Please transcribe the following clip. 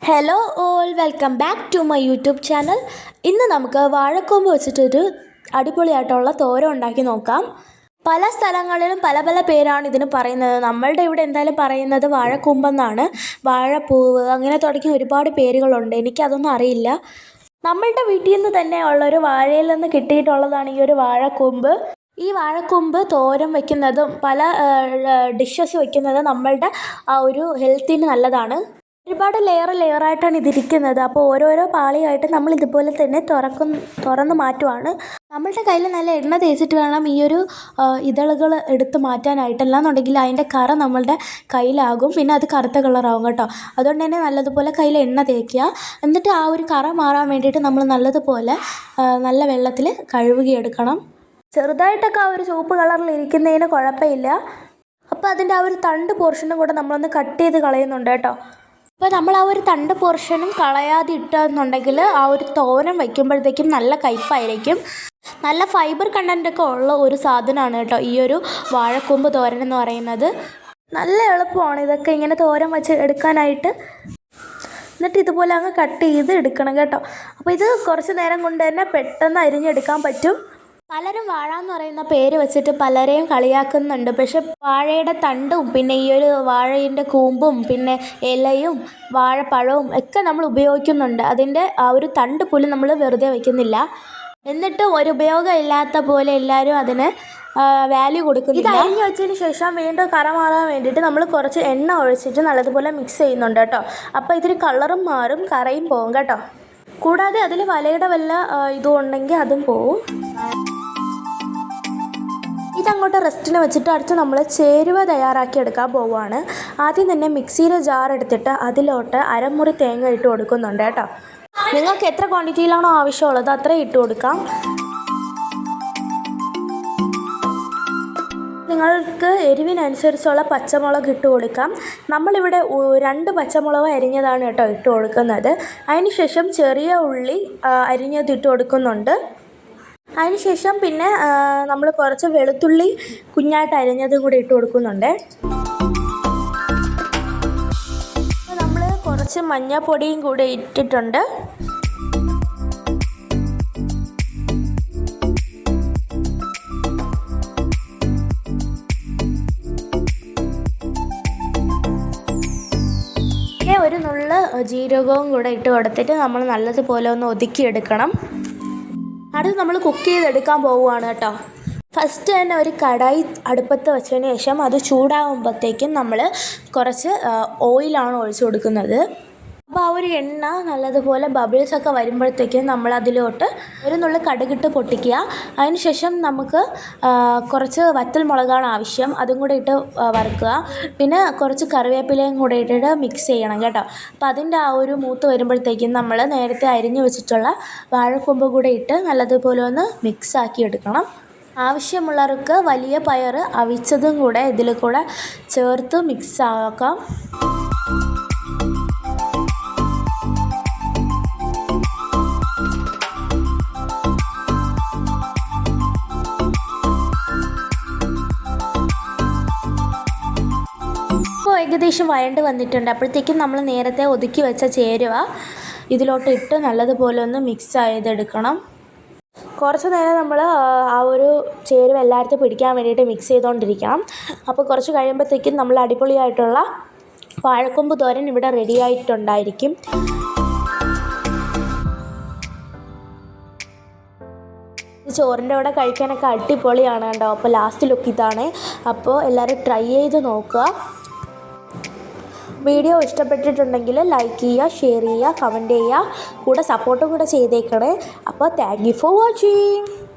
Hello all, welcome back to my YouTube channel. ഇന്ന് നമുക്ക് വാഴക്കൊമ്പ് വെച്ചിട്ടൊരു അടിപൊളിയായിട്ടുള്ള തോരൻ ഉണ്ടാക്കി നോക്കാം. പല സ്ഥലങ്ങളിലും പല പല പേരാണ് ഇതിന് പറയുന്നത്. നമ്മളുടെ ഇവിടെ എന്തായാലും പറയുന്നത് വാഴക്കൊമ്പെന്നാണ്. വാഴപ്പൂവ് അങ്ങനെ തുടങ്ങി ഒരുപാട് പേരുകളുണ്ട്. എനിക്കതൊന്നും അറിയില്ല. നമ്മളുടെ വീട്ടിൽ നിന്ന് തന്നെ ഉള്ളൊരു വാഴയിൽ നിന്ന് കിട്ടിയിട്ടുള്ളതാണ് ഈ ഒരു വാഴക്കൊമ്പ്. ഈ വാഴക്കൊമ്പ് തോരൻ വയ്ക്കുന്നതും പല ഡിഷസ് വയ്ക്കുന്നതും നമ്മളുടെ ആ ഒരു ഹെൽത്തിന് നല്ലതാണ്. ഒരുപാട് ലെയറായിട്ടാണ് ഇതിരിക്കുന്നത്. അപ്പോൾ ഓരോരോ പാളിയായിട്ട് നമ്മൾ ഇതുപോലെ തന്നെ തുറന്ന് മാറ്റുവാണ്. നമ്മളുടെ കയ്യിൽ നല്ല എണ്ണ തേച്ചിട്ട് വേണം ഈ ഒരു ഇതളുകൾ എടുത്ത് മാറ്റാനായിട്ട്. അല്ലാന്നുണ്ടെങ്കിൽ അതിൻ്റെ കറ നമ്മളുടെ കയ്യിലാകും, പിന്നെ അത് കറുത്ത കളറാകും കേട്ടോ. അതുകൊണ്ട് തന്നെ നല്ലതുപോലെ കയ്യിൽ എണ്ണ തേക്കുക. എന്നിട്ട് ആ ഒരു കറ മാറാൻ വേണ്ടിയിട്ട് നമ്മൾ നല്ലതുപോലെ നല്ല വെള്ളത്തിൽ കഴുകിയെടുക്കണം. ചെറുതായിട്ടൊക്കെ ആ ഒരു ചുവപ്പ് കളറിൽ ഇരിക്കുന്നതിന് കുഴപ്പമില്ല. അപ്പോൾ അതിൻ്റെ ആ ഒരു തണ്ട് പോർഷനും കൂടെ നമ്മളൊന്ന് കട്ട് ചെയ്ത് കളയുന്നുണ്ട് കേട്ടോ. അപ്പോൾ നമ്മൾ ആ ഒരു തണ്ട് പോർഷനും കളയാതെ ഇട്ടെന്നുണ്ടെങ്കിൽ ആ ഒരു തോരൻ വയ്ക്കുമ്പോഴത്തേക്കും നല്ല കയ്പ്പായിരിക്കും. നല്ല ഫൈബർ കണ്ടൻറ്റൊക്കെ ഉള്ള ഒരു സാധനമാണ് കേട്ടോ ഈ ഒരു വാഴക്കൊമ്പ് തോരൻ എന്ന് പറയുന്നത്. നല്ല എളുപ്പമാണ് ഇതൊക്കെ ഇങ്ങനെ തോരൻ വെച്ച് എടുക്കാനായിട്ട്. എന്നിട്ട് ഇതുപോലെ അങ്ങ് കട്ട് ചെയ്ത് എടുക്കണം കേട്ടോ. അപ്പോൾ ഇത് കുറച്ച് നേരം കൊണ്ട് തന്നെ പെട്ടെന്ന് അരിഞ്ഞെടുക്കാൻ പറ്റും. പലരും വാഴ എന്ന് പറയുന്ന പേര് വെച്ചിട്ട് പലരെയും കളിയാക്കുന്നുണ്ട്. പക്ഷെ വാഴയുടെ തണ്ടും പിന്നെ ഈ ഒരു വാഴയുടെ കൂമ്പും പിന്നെ ഇലയും വാഴപ്പഴവും ഒക്കെ നമ്മൾ ഉപയോഗിക്കുന്നുണ്ട്. അതിൻ്റെ ആ ഒരു തണ്ട് പോലും നമ്മൾ വെറുതെ വയ്ക്കുന്നില്ല. എന്നിട്ടും ഒരു ഉപയോഗം ഇല്ലാത്ത പോലെ എല്ലാവരും അതിന് വാല്യൂ കൊടുക്കുന്നു. ഇത് അരിഞ്ഞു വെച്ചതിന് ശേഷം വീണ്ടും കറ മാറാൻ വേണ്ടിയിട്ട് നമ്മൾ കുറച്ച് എണ്ണ ഒഴിച്ചിട്ട് നല്ലതുപോലെ മിക്സ് ചെയ്യുന്നുണ്ട് കേട്ടോ. അപ്പോൾ ഇതിന് കളറും മാറും, കറയും പോകും കേട്ടോ. കൂടാതെ അതിൽ വലയുടെ വല്ല ഇതും ഉണ്ടെങ്കിൽ അതും പോവും. ഇതങ്ങോട്ട് റെസ്റ്റിന് വെച്ചിട്ട് അടുത്ത് നമ്മൾ ചേരുവ തയ്യാറാക്കി എടുക്കാൻ പോവുകയാണ്. ആദ്യം തന്നെ മിക്സിയിലെ ജാർ എടുത്തിട്ട് അതിലോട്ട് അരമുറി തേങ്ങ ഇട്ട് കൊടുക്കുന്നുണ്ട് കേട്ടോ. നിങ്ങൾക്ക് എത്ര ക്വാണ്ടിറ്റിയിലാണോ ആവശ്യമുള്ളത് അത്രയും ഇട്ട് കൊടുക്കാം. നിങ്ങൾക്ക് എരിവിനനുസരിച്ചുള്ള പച്ചമുളക് ഇട്ട് കൊടുക്കാം. നമ്മളിവിടെ 2 പച്ചമുളക് അരിഞ്ഞതാണ് കേട്ടോ ഇട്ട് കൊടുക്കുന്നത്. അതിനുശേഷം ചെറിയ ഉള്ളി അരിഞ്ഞത് ഇട്ട് കൊടുക്കുന്നുണ്ട്. അതിനുശേഷം പിന്നെ നമ്മൾ കുറച്ച് വെളുത്തുള്ളി കുഞ്ഞായിട്ട് അരിഞ്ഞതും കൂടി ഇട്ട് കൊടുക്കുന്നുണ്ട്. നമ്മൾ കുറച്ച് മഞ്ഞൾപ്പൊടിയും കൂടെ ഇട്ടിട്ടുണ്ട്. ഒരു നുള്ള് ജീരകവും കൂടെ ഇട്ട് കൊടുത്തിട്ട് നമ്മൾ നല്ലതുപോലെ ഒന്ന് ഒതുക്കിയെടുക്കണം. അടുത്ത് നമ്മൾ കുക്ക് ചെയ്തെടുക്കാൻ പോവുകയാണ് കേട്ടോ. ഫസ്റ്റ് തന്നെ ഒരു കടായി അടുപ്പത്ത് വെച്ചതിന് ശേഷം അത് ചൂടാകുമ്പോഴത്തേക്കും നമ്മൾ കുറച്ച് ഓയിലാണ് ഒഴിച്ചു കൊടുക്കുന്നത്. അപ്പോൾ ആ ഒരു എണ്ണ നല്ലതുപോലെ ബബിൾസൊക്കെ വരുമ്പോഴത്തേക്കും നമ്മൾ അതിലോട്ട് ഒരു നുള്ളി കടുകിട്ട് പൊട്ടിക്കുക. അതിനുശേഷം നമുക്ക് കുറച്ച് വറ്റൽ മുളകാണ് ആവശ്യം, അതും കൂടെ ഇട്ട് വറുക്കുക. പിന്നെ കുറച്ച് കറിവേപ്പിലയും കൂടെ ഇട്ടിട്ട് മിക്സ് ചെയ്യണം കേട്ടോ. അപ്പോൾ അതിൻ്റെ ആ ഒരു മൂത്ത് വരുമ്പോഴത്തേക്കും നമ്മൾ നേരത്തെ അരിഞ്ഞു വെച്ചിട്ടുള്ള വാഴക്കൊമ്പ് കൂടെ ഇട്ട് നല്ലതുപോലെ ഒന്ന് മിക്സ് ആക്കി എടുക്കണം. ആവശ്യമുള്ളവർക്ക് വലിയ പയർ അവിച്ചതും കൂടെ ഇതിൽ കൂടെ ചേർത്ത് മിക്സ് ആക്കാം. ഏകദേശം വഴണ്ട് വന്നിട്ടുണ്ട്. അപ്പോഴത്തേക്കും നമ്മൾ നേരത്തെ ഒതുക്കി വെച്ച ചേരുവ ഇതിലോട്ട് ഇട്ട് നല്ലതുപോലെ ഒന്ന് മിക്സ് ചെയ്തെടുക്കണം. കുറച്ച് നേരം നമ്മൾ ആ ഒരു ചേരുവ എല്ലായിടത്തും പിടിക്കാൻ വേണ്ടിയിട്ട് മിക്സ് ചെയ്തുകൊണ്ടിരിക്കണം. അപ്പോൾ കുറച്ച് കഴിയുമ്പോഴത്തേക്കും നമ്മൾ അടിപൊളിയായിട്ടുള്ള വാഴക്കൊമ്പ് തോരൻ ഇവിടെ റെഡി ആയിട്ടുണ്ടായിരിക്കും. ചോറിൻ്റെ കൂടെ കഴിക്കാനൊക്കെ അടിപൊളിയാണ് കേട്ടോ. അപ്പോൾ ലാസ്റ്റ് ലുക്ക് ഇതാണ്. അപ്പോൾ എല്ലാവരും ട്രൈ ചെയ്ത് നോക്കുക. വീഡിയോ ഇഷ്ടപ്പെട്ടിട്ടുണ്ടെങ്കിൽ ലൈക്ക് ചെയ്യുക, ഷെയർ ചെയ്യുക, കമൻറ്റ് ചെയ്യുക, കൂടെ സപ്പോർട്ടും കൂടെ ചെയ്തേക്കണേ. അപ്പോൾ താങ്ക് യു ഫോർ വാച്ചിങ്.